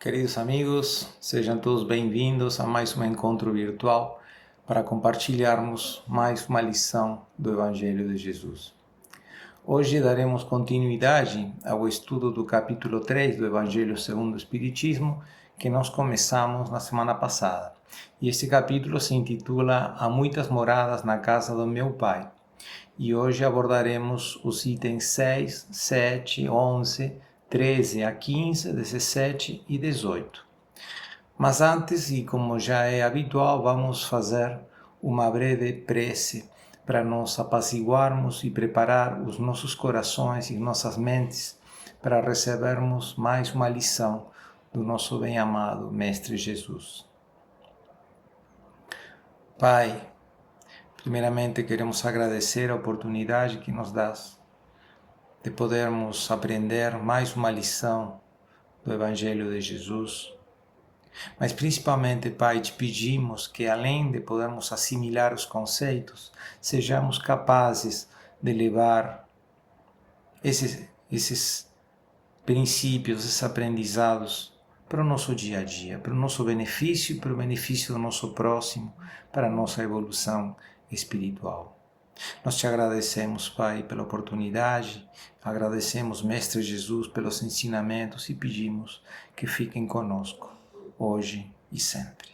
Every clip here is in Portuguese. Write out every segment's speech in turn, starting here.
Queridos amigos, sejam todos bem-vindos a mais um encontro virtual para compartilharmos mais uma lição do Evangelho de Jesus. Hoje daremos continuidade ao estudo do capítulo 3 do Evangelho segundo o Espiritismo, que nós começamos na semana passada. E este capítulo se intitula Há muitas moradas na casa do meu Pai. E hoje abordaremos os itens 6, 7, 11, 13 a 15, 17 e 18. Mas antes, e como já é habitual, vamos fazer uma breve prece para nos apaziguarmos e preparar os nossos corações e nossas mentes para recebermos mais uma lição do nosso bem-amado Mestre Jesus. Pai, primeiramente queremos agradecer a oportunidade que nos dás de podermos aprender mais uma lição do Evangelho de Jesus. Mas principalmente, Pai, te pedimos que além de podermos assimilar os conceitos, sejamos capazes de levar esses princípios, esses aprendizados para o nosso dia a dia, para o nosso benefício e para o benefício do nosso próximo, para a nossa evolução espiritual. Nós te agradecemos, Pai, pela oportunidade, agradecemos, Mestre Jesus, pelos ensinamentos e pedimos que fiquem conosco, hoje e sempre.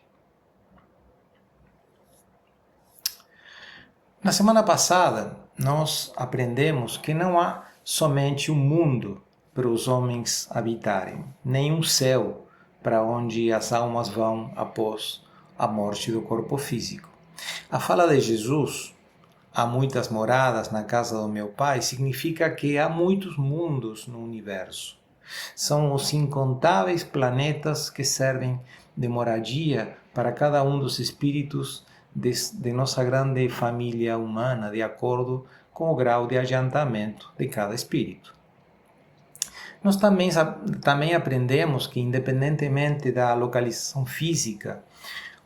Na semana passada, nós aprendemos que não há somente um mundo para os homens habitarem, nem um céu para onde as almas vão após a morte do corpo físico. A fala de Jesus, há muitas moradas na casa do meu Pai, significa que há muitos mundos no universo. São os incontáveis planetas que servem de moradia para cada um dos espíritos de nossa grande família humana, de acordo com o grau de adiantamento de cada espírito. Nós também aprendemos que, independentemente da localização física,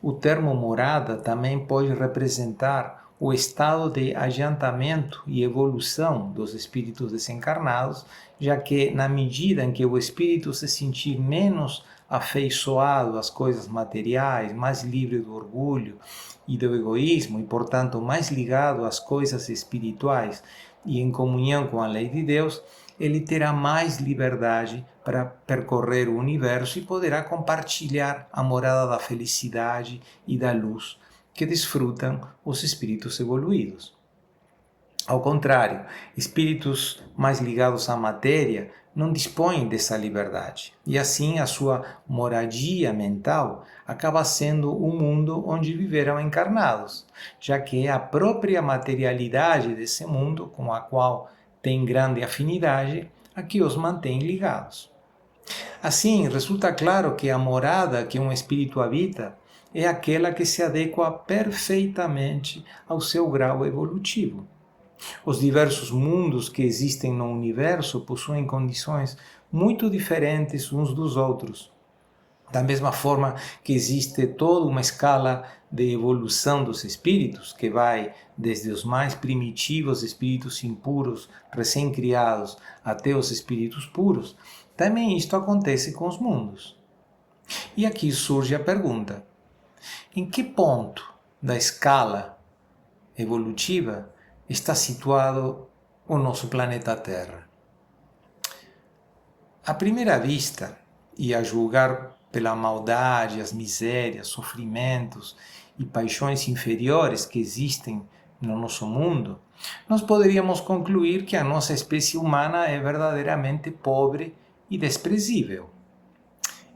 o termo morada também pode representar o estado de adiantamento e evolução dos espíritos desencarnados, já que, na medida em que o espírito se sentir menos afeiçoado às coisas materiais, mais livre do orgulho e do egoísmo e, portanto, mais ligado às coisas espirituais e em comunhão com a lei de Deus, ele terá mais liberdade para percorrer o universo e poderá compartilhar a morada da felicidade e da luz que desfrutam os espíritos evoluídos. Ao contrário, espíritos mais ligados à matéria não dispõem dessa liberdade, e assim a sua moradia mental acaba sendo o mundo onde viveram encarnados, já que é a própria materialidade desse mundo, com a qual tem grande afinidade, a que os mantém ligados. Assim, resulta claro que a morada que um espírito habita é aquela que se adequa perfeitamente ao seu grau evolutivo. Os diversos mundos que existem no universo possuem condições muito diferentes uns dos outros. Da mesma forma que existe toda uma escala de evolução dos espíritos, que vai desde os mais primitivos espíritos impuros, recém-criados, até os espíritos puros, também isto acontece com os mundos. E aqui surge a pergunta: em que ponto da escala evolutiva está situado o nosso planeta Terra? À primeira vista, e a julgar pela maldade, as misérias, sofrimentos e paixões inferiores que existem no nosso mundo, nós poderíamos concluir que a nossa espécie humana é verdadeiramente pobre e desprezível.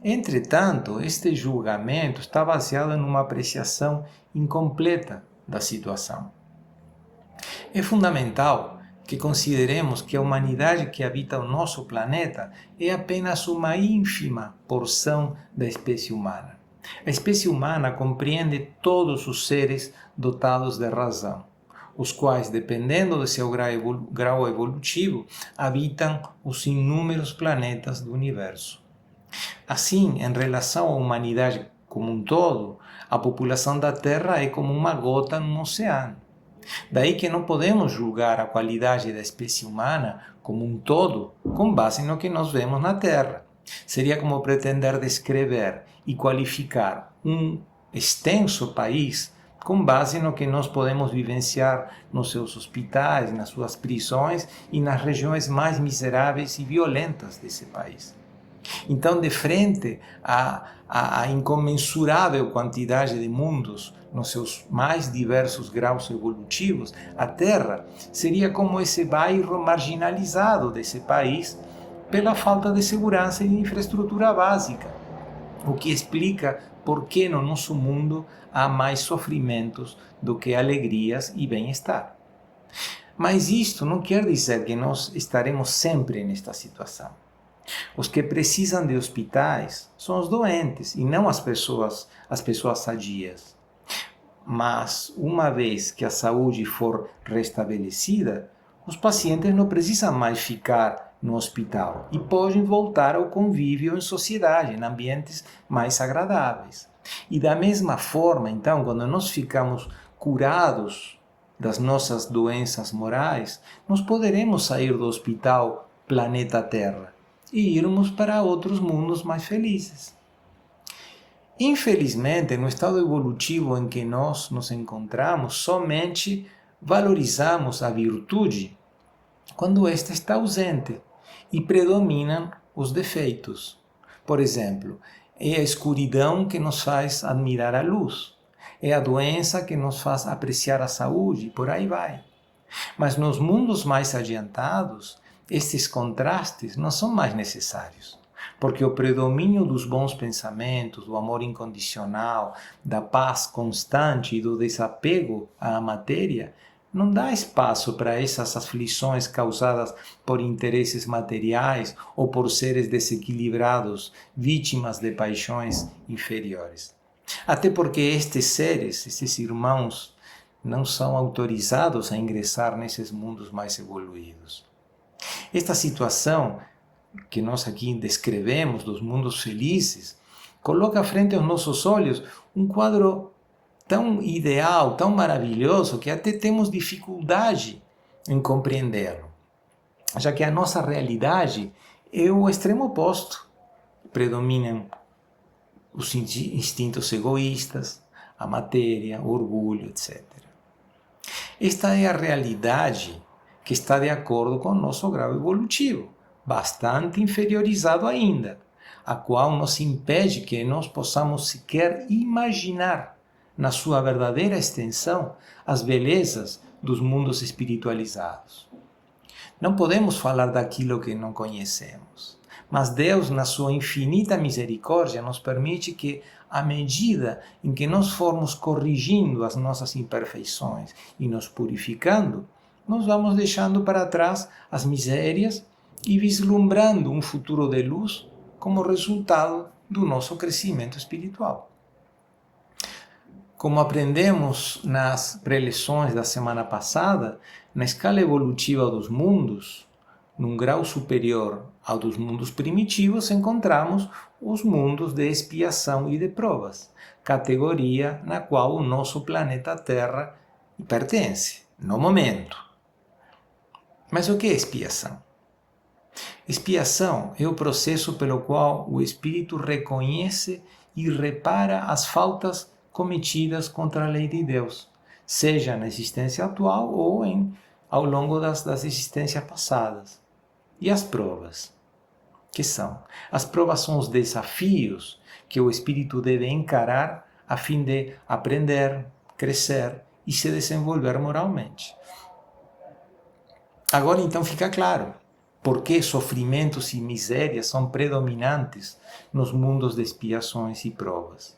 Entretanto, este julgamento está baseado em uma apreciação incompleta da situação. É fundamental que consideremos que a humanidade que habita o nosso planeta é apenas uma ínfima porção da espécie humana. A espécie humana compreende todos os seres dotados de razão, os quais, dependendo de seu grau evolutivo, habitam os inúmeros planetas do universo. Assim, em relação à humanidade como um todo, a população da Terra é como uma gota no oceano. Daí que não podemos julgar a qualidade da espécie humana como um todo com base no que nós vemos na Terra. Seria como pretender descrever e qualificar um extenso país com base no que nós podemos vivenciar nos seus hospitais, nas suas prisões e nas regiões mais miseráveis e violentas desse país. Então, de frente à incomensurável quantidade de mundos nos seus mais diversos graus evolutivos, a Terra seria como esse bairro marginalizado desse país pela falta de segurança e de infraestrutura básica, o que explica por que no nosso mundo há mais sofrimentos do que alegrias e bem-estar. Mas isto não quer dizer que nós estaremos sempre nesta situação. Os que precisam de hospitais são os doentes e não as pessoas sadias. Mas, uma vez que a saúde for restabelecida, os pacientes não precisam mais ficar no hospital e podem voltar ao convívio em sociedade, em ambientes mais agradáveis. E da mesma forma, então, quando nós ficamos curados das nossas doenças morais, nós poderemos sair do hospital planeta Terra e irmos para outros mundos mais felizes. Infelizmente, no estado evolutivo em que nós nos encontramos, somente valorizamos a virtude quando esta está ausente e predominam os defeitos. Por exemplo, é a escuridão que nos faz admirar a luz, é a doença que nos faz apreciar a saúde, e por aí vai. Mas nos mundos mais adiantados, estes contrastes não são mais necessários, porque o predomínio dos bons pensamentos, do amor incondicional, da paz constante e do desapego à matéria não dá espaço para essas aflições causadas por interesses materiais ou por seres desequilibrados, vítimas de paixões inferiores. Até porque estes seres, estes irmãos, não são autorizados a ingressar nesses mundos mais evoluídos. Esta situação que nós aqui descrevemos dos mundos felizes coloca frente aos nossos olhos um quadro tão ideal, tão maravilhoso, que até temos dificuldade em compreendê-lo, já que a nossa realidade é o extremo oposto. Predominam os instintos egoístas, a matéria, o orgulho, etc. Esta é a realidade que está de acordo com o nosso grau evolutivo, bastante inferiorizado ainda, a qual nos impede que nós possamos sequer imaginar na sua verdadeira extensão, as belezas dos mundos espiritualizados. Não podemos falar daquilo que não conhecemos, mas Deus, na sua infinita misericórdia, nos permite que, à medida em que nós formos corrigindo as nossas imperfeições e nos purificando, nós vamos deixando para trás as misérias e vislumbrando um futuro de luz como resultado do nosso crescimento espiritual. Como aprendemos nas preleções da semana passada, na escala evolutiva dos mundos, num grau superior ao dos mundos primitivos, encontramos os mundos de expiação e de provas, categoria na qual o nosso planeta Terra pertence, no momento. Mas o que é expiação? Expiação é o processo pelo qual o espírito reconhece e repara as faltas cometidas contra a lei de Deus, seja na existência atual ou ao longo das existências passadas. E as provas? Que são? As provas são os desafios que o espírito deve encarar a fim de aprender, crescer e se desenvolver moralmente. Agora então fica claro por que sofrimentos e misérias são predominantes nos mundos de expiações e provas.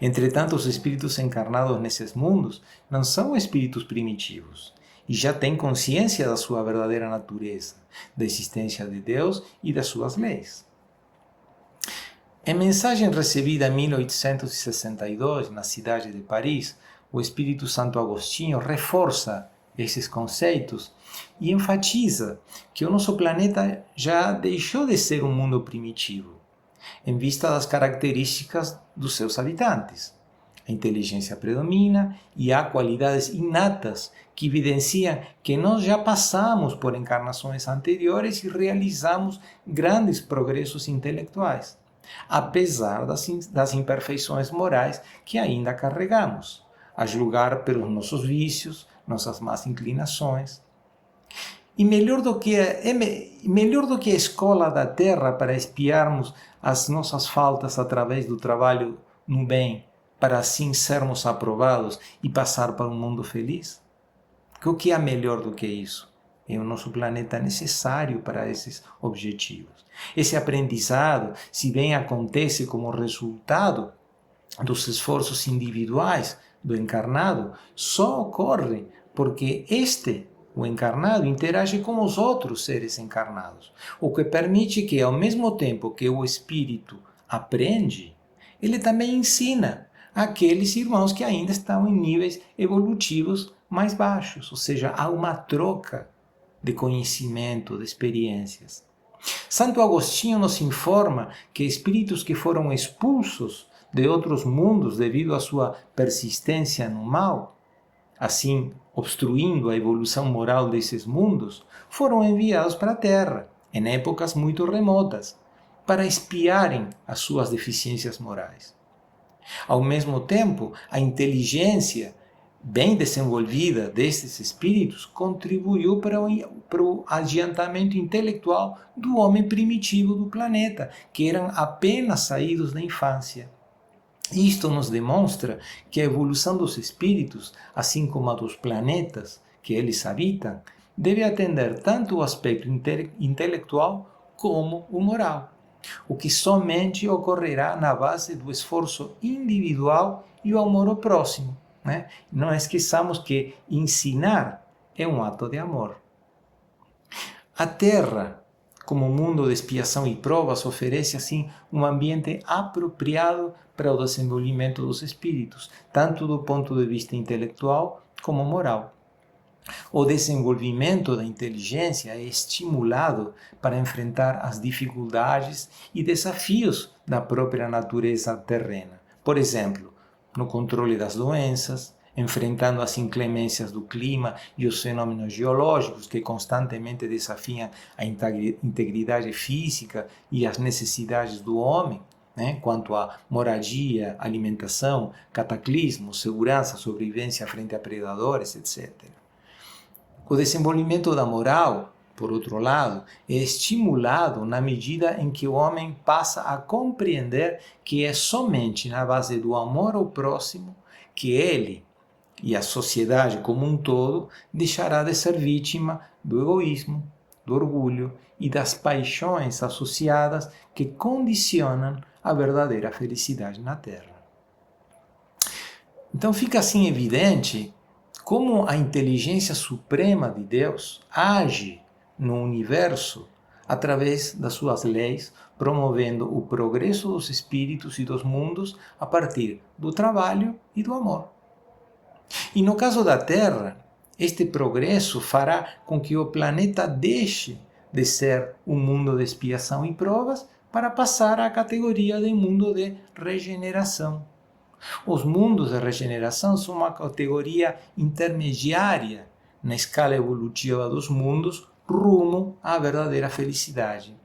Entretanto, os espíritos encarnados nesses mundos não são espíritos primitivos e já têm consciência da sua verdadeira natureza, da existência de Deus e das suas leis. Em mensagem recebida em 1862, na cidade de Paris, o Espírito Santo Agostinho reforça esses conceitos e enfatiza que o nosso planeta já deixou de ser um mundo primitivo, em vista das características dos seus habitantes. A inteligência predomina e há qualidades inatas que evidenciam que nós já passamos por encarnações anteriores e realizamos grandes progressos intelectuais, apesar das imperfeições morais que ainda carregamos, a julgar pelos nossos vícios, nossas más inclinações. E melhor do que a escola da Terra para espiarmos as nossas faltas através do trabalho no bem, para assim sermos aprovados e passar para um mundo feliz? O que é melhor do que isso? É o nosso planeta necessário para esses objetivos. Esse aprendizado, se bem acontece como resultado dos esforços individuais do encarnado, só ocorre porque o encarnado, interage com os outros seres encarnados, o que permite que, ao mesmo tempo que o espírito aprende, ele também ensina àqueles irmãos que ainda estão em níveis evolutivos mais baixos, ou seja, há uma troca de conhecimento, de experiências. Santo Agostinho nos informa que espíritos que foram expulsos de outros mundos devido à sua persistência no mal, assim obstruindo a evolução moral desses mundos, foram enviados para a Terra, em épocas muito remotas, para espiarem as suas deficiências morais. Ao mesmo tempo, a inteligência bem desenvolvida destes espíritos contribuiu para o adiantamento intelectual do homem primitivo do planeta, que eram apenas saídos da infância. Isto nos demonstra que a evolução dos espíritos, assim como a dos planetas que eles habitam, deve atender tanto o aspecto intelectual como o moral, o que somente ocorrerá na base do esforço individual e o amor ao próximo. Não esqueçamos que ensinar é um ato de amor. A Terra, como mundo de expiação e provas, oferece assim um ambiente apropriado para o desenvolvimento dos espíritos, tanto do ponto de vista intelectual como moral. O desenvolvimento da inteligência é estimulado para enfrentar as dificuldades e desafios da própria natureza terrena. Por exemplo, no controle das doenças, enfrentando as inclemências do clima e os fenômenos geológicos que constantemente desafiam a integridade física e as necessidades do homem, quanto a moradia, alimentação, cataclismos, segurança, sobrevivência frente a predadores, etc. O desenvolvimento da moral, por outro lado, é estimulado na medida em que o homem passa a compreender que é somente na base do amor ao próximo que ele e a sociedade como um todo deixará de ser vítima do egoísmo, do orgulho e das paixões associadas que condicionam a verdadeira felicidade na Terra. Então fica assim evidente como a inteligência suprema de Deus age no universo através das suas leis, promovendo o progresso dos espíritos e dos mundos a partir do trabalho e do amor. E no caso da Terra, este progresso fará com que o planeta deixe de ser um mundo de expiação e provas para passar à categoria de mundo de regeneração. Os mundos de regeneração são uma categoria intermediária na escala evolutiva dos mundos rumo à verdadeira felicidade.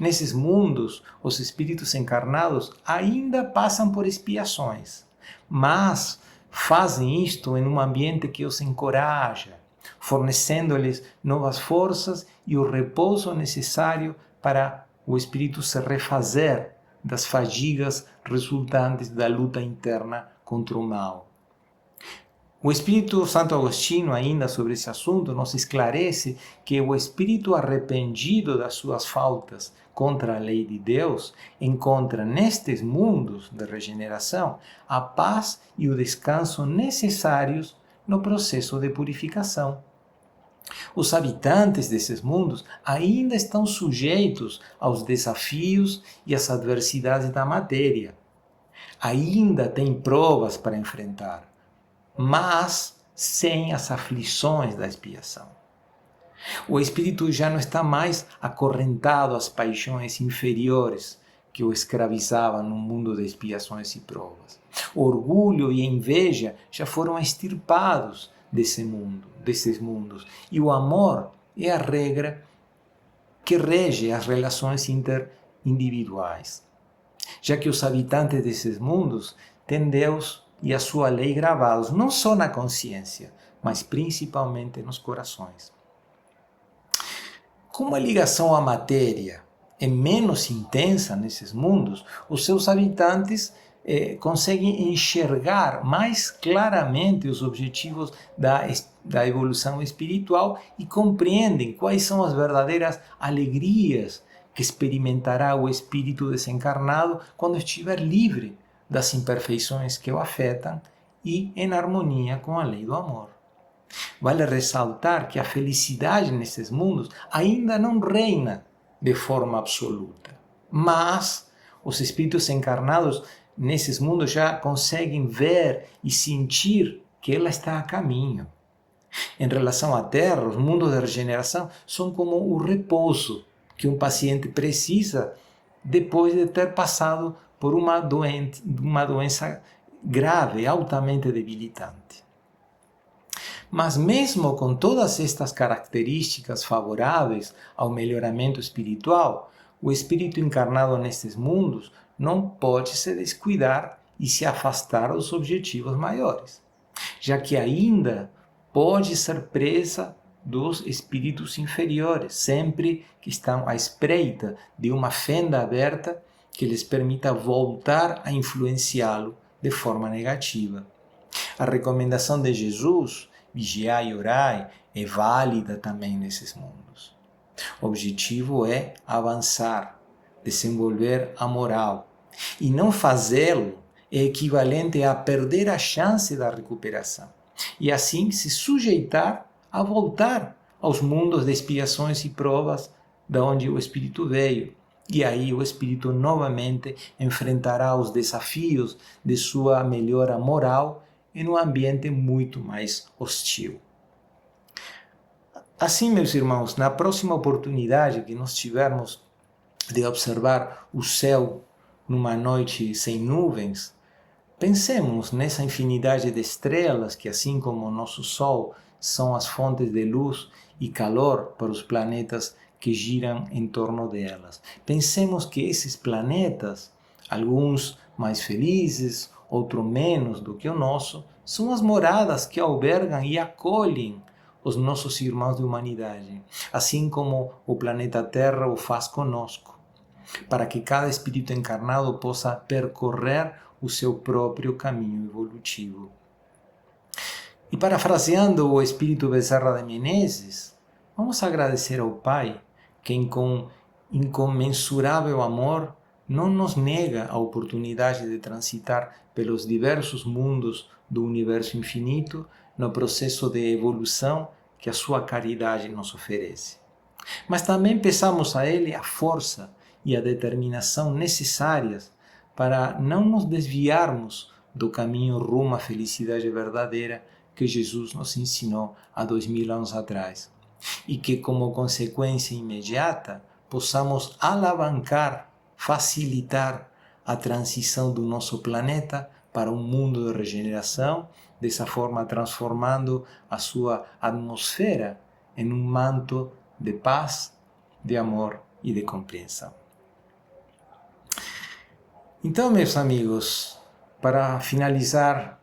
Nesses mundos, os espíritos encarnados ainda passam por expiações, mas fazem isto em um ambiente que os encoraja, fornecendo-lhes novas forças e o repouso necessário para o espírito se refazer das fadigas resultantes da luta interna contra o mal. O Espírito Santo Agostinho, ainda sobre esse assunto, nos esclarece que o espírito arrependido das suas faltas contra a lei de Deus encontra nestes mundos de regeneração a paz e o descanso necessários no processo de purificação. Os habitantes desses mundos ainda estão sujeitos aos desafios e às adversidades da matéria. Ainda têm provas para enfrentar, mas sem as aflições da expiação. O espírito já não está mais acorrentado às paixões inferiores que o escravizava no mundo de expiações e provas. Orgulho e inveja já foram extirpados desses mundos. E o amor é a regra que rege as relações interindividuais, já que os habitantes desses mundos têm Deus e a sua lei gravados não só na consciência, mas principalmente nos corações. Como a ligação à matéria é menos intensa nesses mundos, os seus habitantes conseguem enxergar mais claramente os objetivos da evolução espiritual e compreendem quais são as verdadeiras alegrias que experimentará o espírito desencarnado quando estiver livre das imperfeições que o afetam e em harmonia com a lei do amor. Vale ressaltar que a felicidade nesses mundos ainda não reina de forma absoluta, mas os espíritos encarnados nesses mundos já conseguem ver e sentir que ela está a caminho. Em relação à Terra, os mundos de regeneração são como o repouso que um paciente precisa depois de ter passado por uma doença grave, altamente debilitante. Mas mesmo com todas estas características favoráveis ao melhoramento espiritual, o espírito encarnado nestes mundos não pode se descuidar e se afastar dos objetivos maiores, já que ainda pode ser presa dos espíritos inferiores, sempre que estão à espreita de uma fenda aberta que lhes permita voltar a influenciá-lo de forma negativa. A recomendação de Jesus, vigiai e orai, é válida também nesses mundos. O objetivo é avançar, desenvolver a moral. E não fazê-lo é equivalente a perder a chance da recuperação. E assim se sujeitar a voltar aos mundos de expiações e provas de onde o espírito veio. E aí o espírito novamente enfrentará os desafios de sua melhora moral em um ambiente muito mais hostil. Assim, meus irmãos, na próxima oportunidade que nós tivermos de observar o céu numa noite sem nuvens, pensemos nessa infinidade de estrelas que, assim como o nosso Sol, são as fontes de luz e calor para os planetas que giram em torno delas. Pensemos que esses planetas, alguns mais felizes, outros menos do que o nosso, são as moradas que albergam e acolhem os nossos irmãos de humanidade, assim como o planeta Terra o faz conosco, para que cada espírito encarnado possa percorrer o seu próprio caminho evolutivo. E parafraseando o espírito Bezerra de Menezes, vamos agradecer ao Pai, quem com incomensurável amor não nos nega a oportunidade de transitar pelos diversos mundos do universo infinito no processo de evolução que a sua caridade nos oferece. Mas também peçamos a Ele a força e a determinação necessárias para não nos desviarmos do caminho rumo à felicidade verdadeira que Jesus nos ensinou há 2000 anos atrás. E que, como consequência imediata, possamos alavancar, facilitar a transição do nosso planeta para um mundo de regeneração, dessa forma transformando a sua atmosfera em um manto de paz, de amor e de compreensão. Então, meus amigos, para finalizar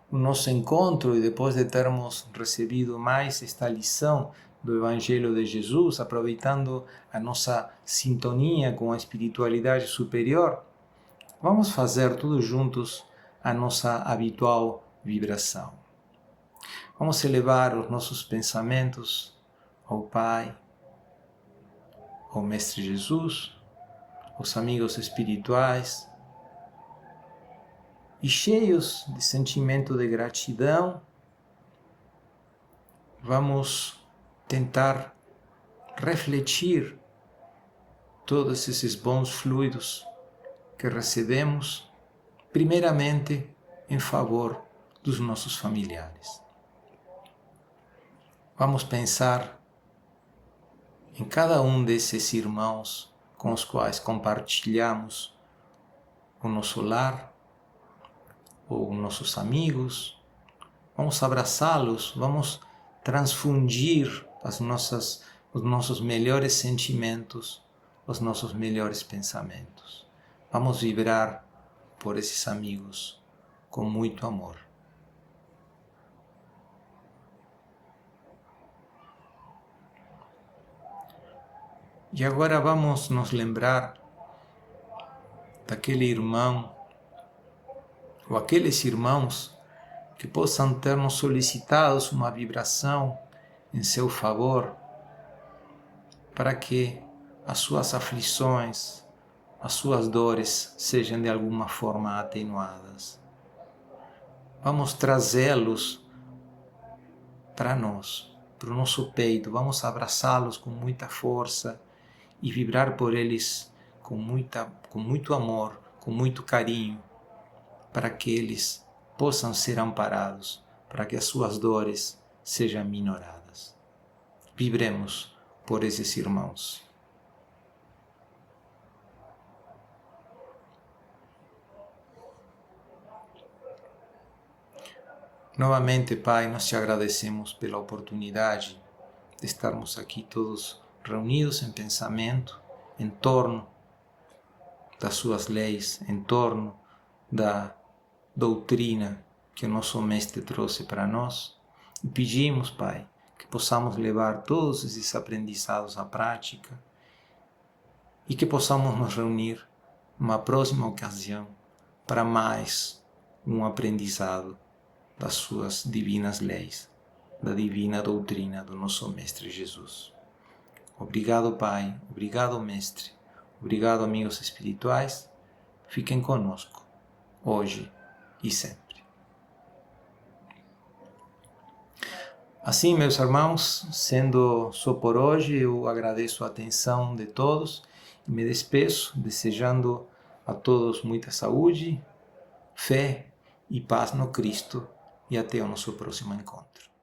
o nosso encontro e depois de termos recebido mais esta lição do Evangelho de Jesus, aproveitando a nossa sintonia com a espiritualidade superior, vamos fazer todos juntos a nossa habitual vibração. Vamos elevar os nossos pensamentos ao Pai, ao Mestre Jesus, aos amigos espirituais, e cheios de sentimento de gratidão, vamos tentar refletir todos esses bons fluidos que recebemos, primeiramente em favor dos nossos familiares. Vamos pensar em cada um desses irmãos com os quais compartilhamos o nosso lar, ou nossos amigos. Vamos abraçá-los, vamos transfundir os nossos melhores sentimentos, os nossos melhores pensamentos. Vamos vibrar por esses amigos com muito amor. E agora vamos nos lembrar daquele irmão ou aqueles irmãos que possam ter nos solicitados uma vibração em seu favor, para que as suas aflições, as suas dores sejam de alguma forma atenuadas. Vamos trazê-los para nós, para o nosso peito, vamos abraçá-los com muita força e vibrar por eles com muito amor, com muito carinho, para que eles possam ser amparados, para que as suas dores sejam minoradas. Vibremos por esses irmãos. Novamente, Pai, nós te agradecemos pela oportunidade de estarmos aqui todos reunidos em pensamento, em torno das suas leis, em torno da doutrina que o nosso Mestre trouxe para nós. E pedimos, Pai, que possamos levar todos esses aprendizados à prática e que possamos nos reunir numa próxima ocasião para mais um aprendizado das suas divinas leis, da divina doutrina do nosso Mestre Jesus. Obrigado, Pai. Obrigado, Mestre. Obrigado, amigos espirituais. Fiquem conosco, hoje e sempre. Assim, meus irmãos, sendo só por hoje, eu agradeço a atenção de todos e me despeço, desejando a todos muita saúde, fé e paz no Cristo, e até o nosso próximo encontro.